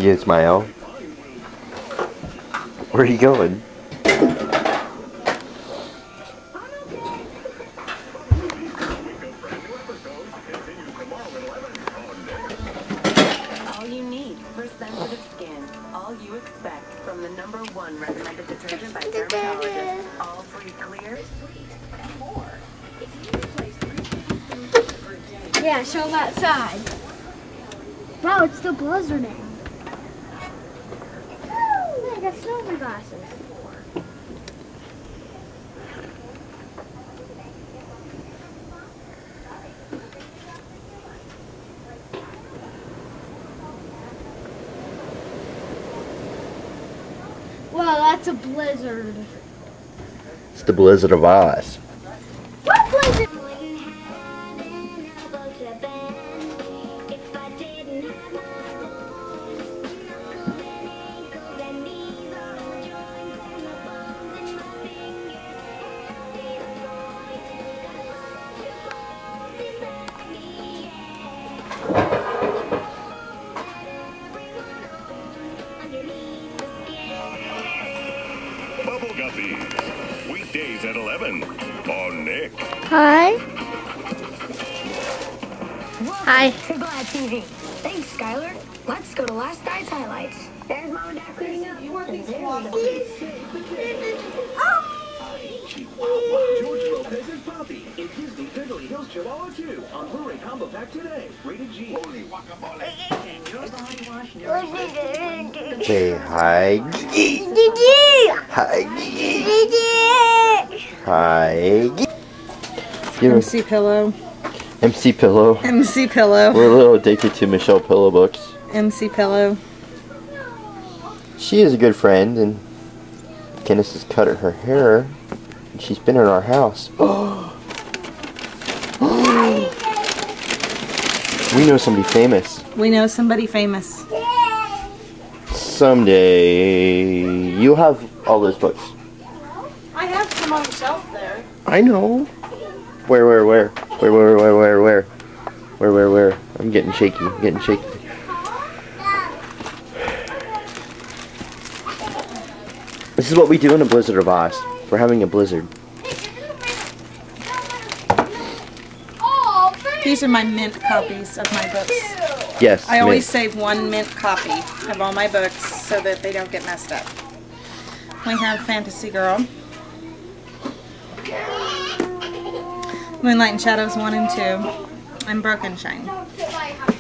You smile. Where are you going? All you need for sensitive skin. All you expect from the #1 recommended detergent by dermatologists. All free clear. Yeah, show them outside. Bro, it's still blizzarding. Hey, I got snow glasses. Well, that's a blizzard. It's the Blizzard of Oz. What blizzard? Bubble Guppies. Weekdays at 11 on Nick. Hi. Hi. Triple at TV. Thanks, Skylar. Let's go to last night's highlights. There's Mom and Dad cleaning up. George Lopez's Poppy in Disney Beverly Hills Chihuahua 2 on Blu-ray Combo Pack today. Rated G. Say hi. Hi. Hi. MC Pillow. MC Pillow. MC Pillow. We're a little addicted to Michelle Pillow books. MC Pillow. She is a good friend, and Candace has cut her hair, and she's been in our house. We know somebody famous. We know somebody famous. Someday, you'll have all those books. I have some on the shelf there. I know. Where? I'm getting shaky. This is what we do in a Blizzard of Oz. We're having a blizzard. These are my mint copies of my books. Yes. I always mint. save one mint copy of all my books so that they don't get messed up. We have Fantasy Girl, Moonlight and Shadows 1 and 2, and Broken Shine.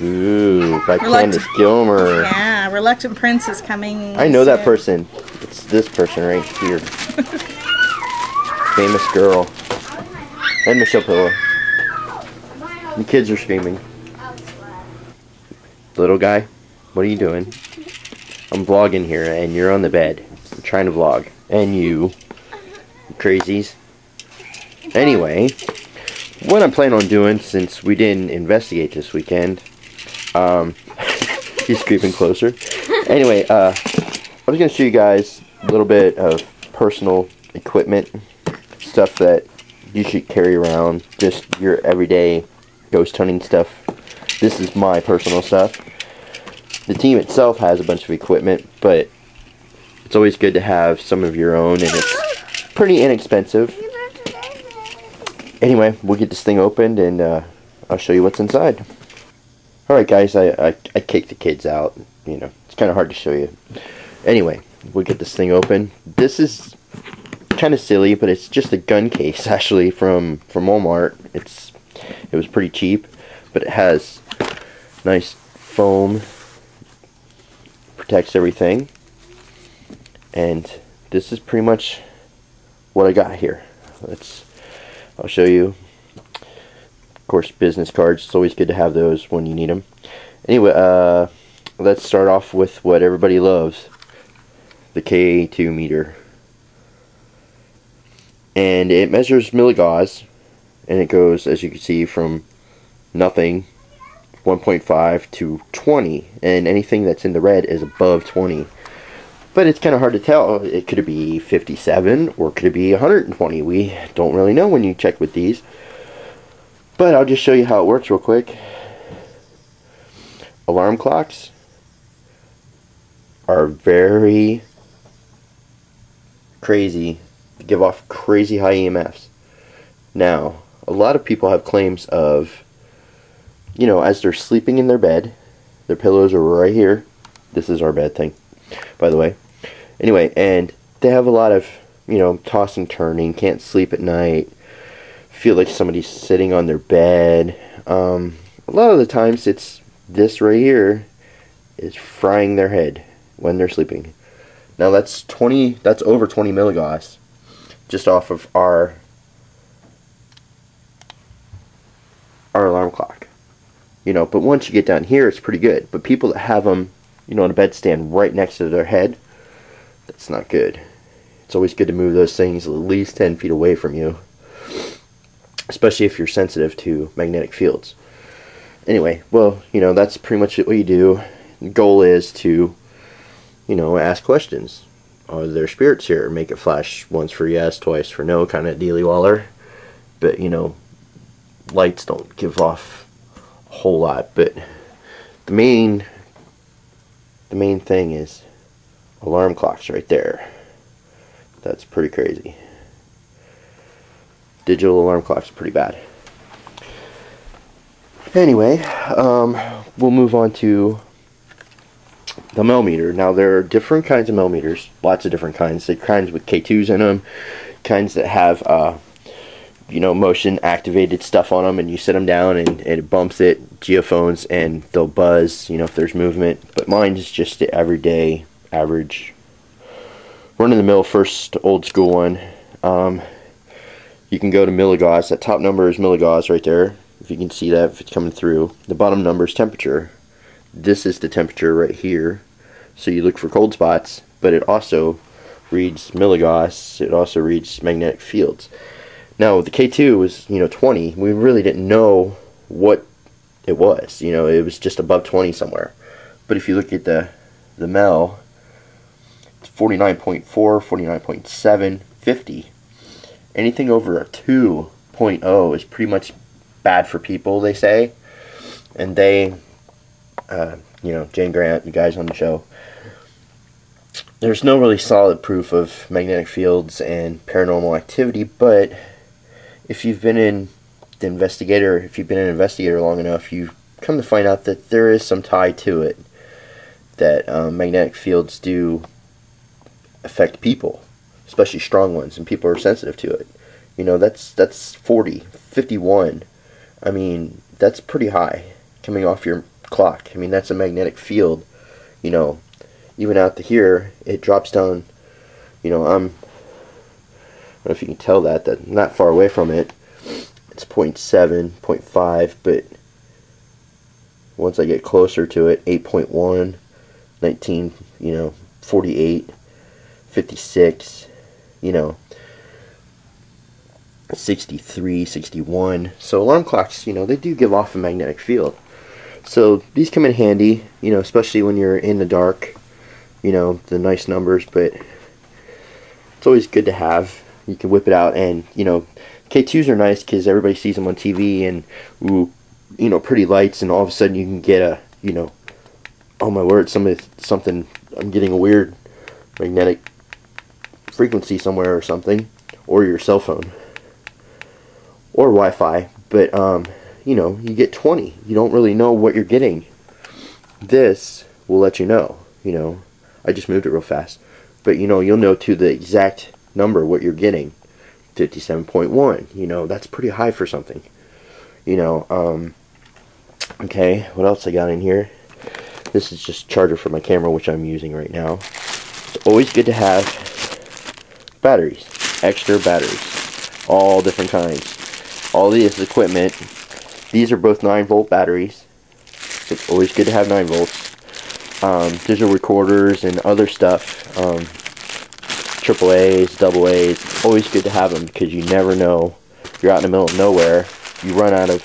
Ooh, by Candace Gilmer. Yeah, Reluctant Prince is coming. I know that soon. person. It's this person right here. Famous girl. And Michelle Pillow. The kids are screaming. Little guy, what are you doing? I'm vlogging here and you're on the bed. I'm trying to vlog. And you crazies. Anyway, what I'm planning on doing, since we didn't investigate this weekend, he's creeping closer. Anyway, I was going to show you guys a little bit of personal equipment, stuff that you should carry around, just your everyday ghost hunting stuff. This is my personal stuff. The team itself has a bunch of equipment, but it's always good to have some of your own, and it's pretty inexpensive. Anyway, we'll get this thing opened, and I'll show you what's inside. Alright guys, I kicked the kids out. You know, it's kind of hard to show you. Anyway, we'll get this thing open. This is kind of silly, but it's just a gun case, actually, from Walmart. It was pretty cheap, but it has nice foam, protects everything, and this is pretty much what I got here. I'll show you. Of course, business cards. It's always good to have those when you need them. Anyway, let's start off with what everybody loves, the K2 meter, and it measures milligauss, and it goes, as you can see, from nothing, 1.5 to 20, and anything that's in the red is above 20. But it's kind of hard to tell. It could be 57 or could it be 120. We don't really know when you check with these. But I'll just show you how it works real quick. Alarm clocks, are very crazy, give off crazy high EMFs. Now, a lot of people have claims of, you know, as they're sleeping in their bed, their pillows are right here. This is our bed thing, by the way. Anyway, and they have a lot of, you know, tossing, turning, can't sleep at night, feel like somebody's sitting on their bed. A lot of the times it's this right here is frying their head when they're sleeping. Now that's over 20 milligauss just off of our alarm clock. You know, but once you get down here, it's pretty good. But people that have them, you know, on a bedstand right next to their head, that's not good. It's always good to move those things at least 10 feet away from you, especially if you're sensitive to magnetic fields. Anyway, well, you know, that's pretty much what you do. The goal is to, you know, ask questions. Are there spirits here? Make it flash once for yes, twice for no, kind of dealy waller. But, you know, lights don't give off a whole lot. But the main thing is alarm clocks right there. That's pretty crazy. Digital alarm clocks are pretty bad. Anyway, we'll move on to the millimeter. Now there are different kinds of millimeters, lots of different kinds. There are kinds with K2s in them, kinds that have you know, motion activated stuff on them, and you set them down and it bumps it, geophones, and they'll buzz, you know, if there's movement. But mine is just the everyday, average, run-of-the-mill, first old school one. You can go to milligauss. That top number is milligauss right there, if you can see that, if it's coming through. The bottom number is temperature. This is the temperature right here. So you look for cold spots, but it also reads milligauss. It also reads magnetic fields. Now the K2 was, you know, 20. We really didn't know what it was. You know, it was just above 20 somewhere. But if you look at the Mel, it's 49.4, 49.7, 50. Anything over a 2.0 is pretty much bad for people, they say. And they, you know, Jane Grant, you guys on the show, there's no really solid proof of magnetic fields and paranormal activity, but if you've been an investigator long enough, you've come to find out that there is some tie to it, that magnetic fields do affect people, especially strong ones, and people are sensitive to it. You know, that's 40, 51. I mean, that's pretty high coming off your clock. I mean, that's a magnetic field. You know, even out to here, it drops down. You know, I don't know if you can tell that I'm not far away from it. It's 0.7, 0.5, but once I get closer to it, 8.1, 19, you know, 48, 56, you know, 63, 61. So alarm clocks, you know, they do give off a magnetic field. So these come in handy, you know, especially when you're in the dark, you know, the nice numbers, but it's always good to have. You can whip it out, and, you know, K2s are nice because everybody sees them on TV, and, ooh, you know, pretty lights, and all of a sudden you can get a, you know, oh my word, something, I'm getting a weird magnetic frequency somewhere or something, or your cell phone, or Wi-Fi, but, you know, you get 20. You don't really know what you're getting. This will let you know, you know. I just moved it real fast. But, you know, you'll know to the exact number what you're getting. 57.1. You know, that's pretty high for something. You know, okay, what else I got in here? This is just charger for my camera, which I'm using right now. It's always good to have batteries. Extra batteries. All different kinds. All this equipment. These are both 9-volt batteries. So it's always good to have 9 volts. Digital recorders and other stuff, AAAs, AA's, always good to have them, because you never know. You're out in the middle of nowhere, you run out of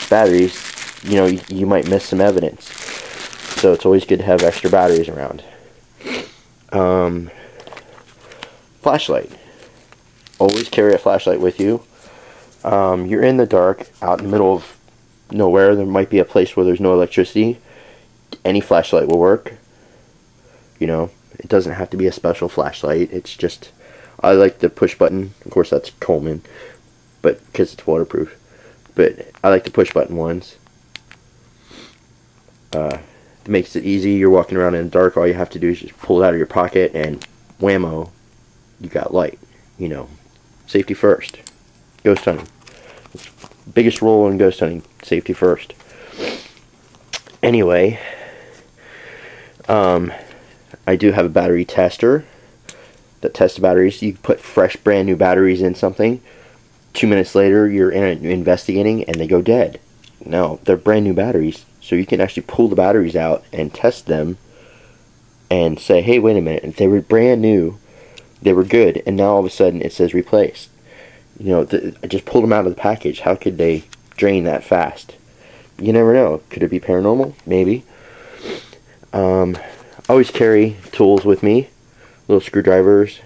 batteries, you know, you might miss some evidence. So it's always good to have extra batteries around. Flashlight. Always carry a flashlight with you. You're in the dark, out in the middle of nowhere. There might be a place where there's no electricity. Any flashlight will work. you know. It doesn't have to be a special flashlight. It's just, I like the push button. Of course, that's Coleman, but because it's waterproof. But I like the push button ones. It makes it easy. You're walking around in the dark. All you have to do is just pull it out of your pocket, and whammo, you got light. You know, safety first. Ghost hunting. Biggest rule in ghost hunting: safety first. Anyway, I do have a battery tester that tests the batteries. You put fresh, brand new batteries in something. 2 minutes later, you're investigating, and they go dead. No, they're brand new batteries, so you can actually pull the batteries out and test them, and say, hey, wait a minute, if they were brand new, they were good, and now all of a sudden it says replaced. You know, I just pulled them out of the package. How could they drain that fast? You never know. Could it be paranormal? Maybe. I always carry tools with me, little screwdrivers.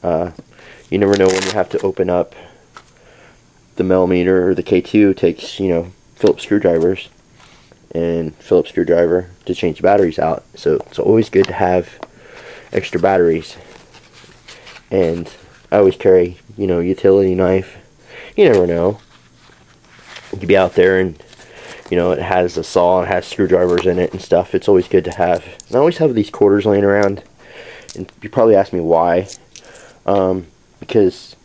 You never know when you have to open up the millimeter or the K2. Takes, you know, Phillips screwdrivers and Phillips screwdriver to change the batteries out. So it's always good to have extra batteries. And I always carry, you know, utility knife. You never know. You could be out there and, you know, it has a saw and has screwdrivers in it and stuff. It's always good to have. And I always have these quarters laying around. And you probably ask me why. Because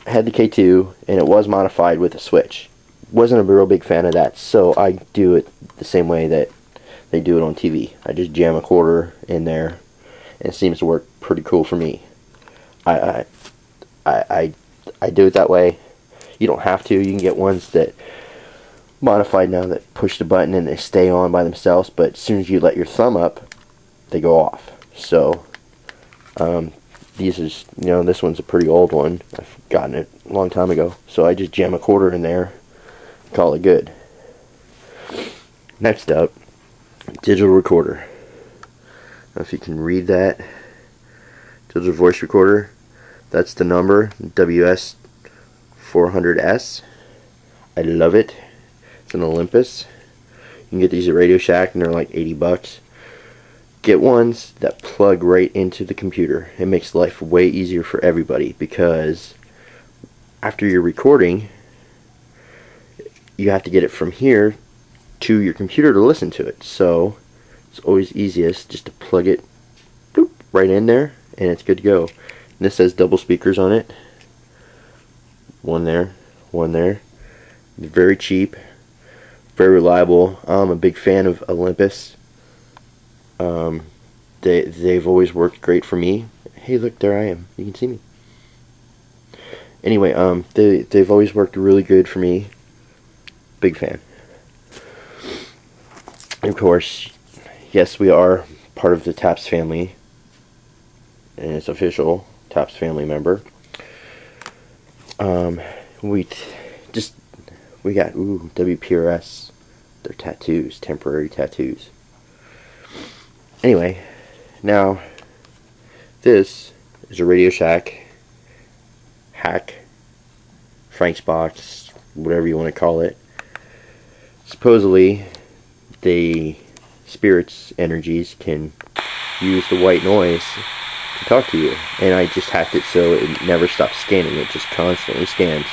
I had the K2 and it was modified with a switch. Wasn't a real big fan of that, so I do it the same way that they do it on TV. I just jam a quarter in there, and it seems to work pretty cool for me. I do it that way. You don't have to. You can get ones that modified now that push the button and they stay on by themselves, but as soon as you let your thumb up, they go off. So these is, you know, this one's a pretty old one. I've gotten it a long time ago, so I just jam a quarter in there, call it good. Next up, digital recorder. I don't know if you can read that. Digital voice recorder. That's the number, WS400S. I love it. It's an Olympus. You can get these at Radio Shack and they're like 80 bucks. Get ones that plug right into the computer. It makes life way easier for everybody, because after you're recording, you have to get it from here to your computer to listen to it. So it's always easiest just to plug it boop, right in there, and it's good to go. And this has double speakers on it. One there, one there. It's very cheap, very reliable. I'm a big fan of Olympus. They've always worked great for me. Hey, look, there I am. You can see me. Anyway, they've always worked really good for me. Big fan. And of course, yes, we are part of the Taps family, and it's official Taps family member. We got WPRS. They're tattoos, temporary tattoos. Anyway, now this is a Radio Shack hack, Frank's box, whatever you want to call it. Supposedly, the spirits energies can use the white noise to talk to you, and I just hacked it so it never stops scanning. It just constantly scans.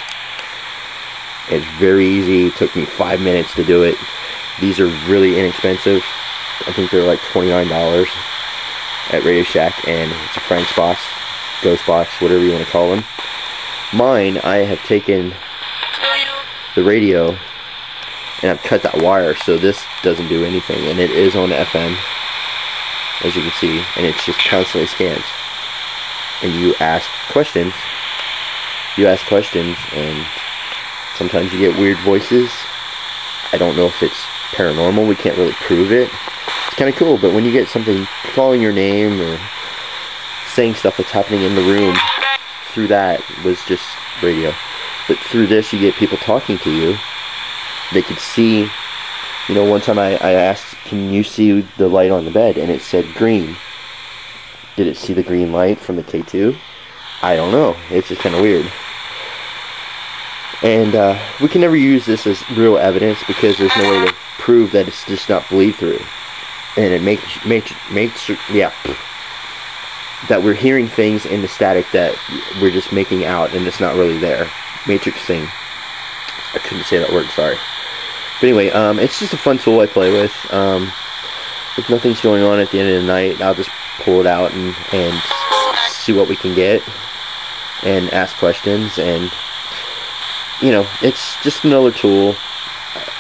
It's very easy. It took me 5 minutes to do it. These are really inexpensive. I think they're like $29 at Radio Shack, and it's a Frank's box, Ghost box, whatever you want to call them. Mine, I have taken the radio and I've cut that wire, so this doesn't do anything, and it is on FM, as you can see, and it just constantly scans. And you ask questions, and sometimes you get weird voices. I don't know if it's paranormal. We can't really prove it. It's kind of cool, but when you get something calling your name or saying stuff that's happening in the room, through that was just radio. But through this, you get people talking to you. They could see, you know, one time I asked, can you see the light on the bed? And it said green. Did it see the green light from the K2? I don't know. It's just kind of weird. And we can never use this as real evidence because there's no way to prove that it's just not bleed through. and it makes yeah, that we're hearing things in the static that we're just making out, and it's not really there. Matrixing. I couldn't say that word, sorry. But anyway, it's just a fun tool I play with. If nothing's going on at the end of the night, I'll just pull it out and see what we can get, and ask questions, and you know, it's just another tool.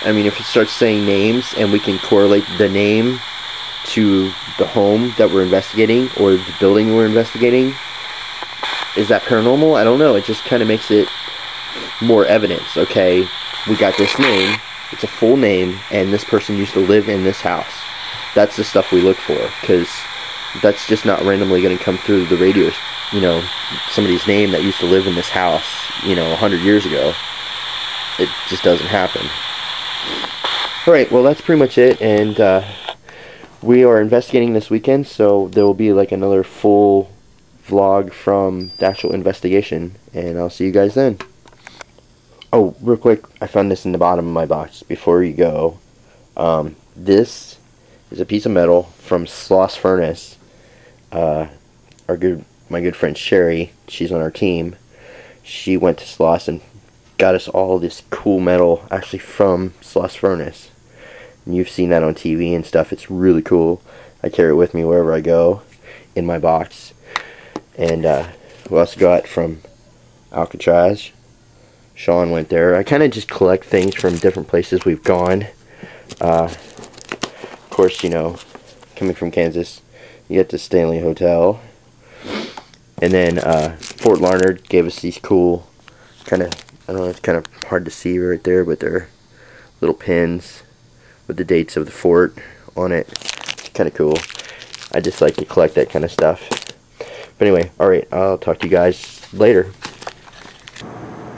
I mean, if it starts saying names and we can correlate the name to the home that we're investigating or the building we're investigating, is that paranormal? I don't know. It just kind of makes it more evidence. Okay, we got this name, it's a full name, and this person used to live in this house. That's the stuff we look for, because that's just not randomly going to come through the radio, you know, somebody's name that used to live in this house, you know, 100 years ago. It just doesn't happen. Alright, well, that's pretty much it, and we are investigating this weekend, so there will be like another full vlog from the actual investigation, and I'll see you guys then. Oh, real quick, I found this in the bottom of my box before you go. This is a piece of metal from Sloss Furnace. My good friend Sherry, she's on our team. She went to Sloss and got us all this cool metal, actually from Sloss Furnace. And you've seen that on TV and stuff. It's really cool. I carry it with me wherever I go in my box. And we also got from Alcatraz. Sean went there. I kind of just collect things from different places we've gone. Of course, you know, coming from Kansas, you get the Stanley Hotel. And then Fort Larned gave us these cool, kind of, I don't know, it's kind of hard to see right there, but they're little pins with the dates of the fort on it. It's kind of cool. I just like to collect that kind of stuff. But anyway, alright, I'll talk to you guys later.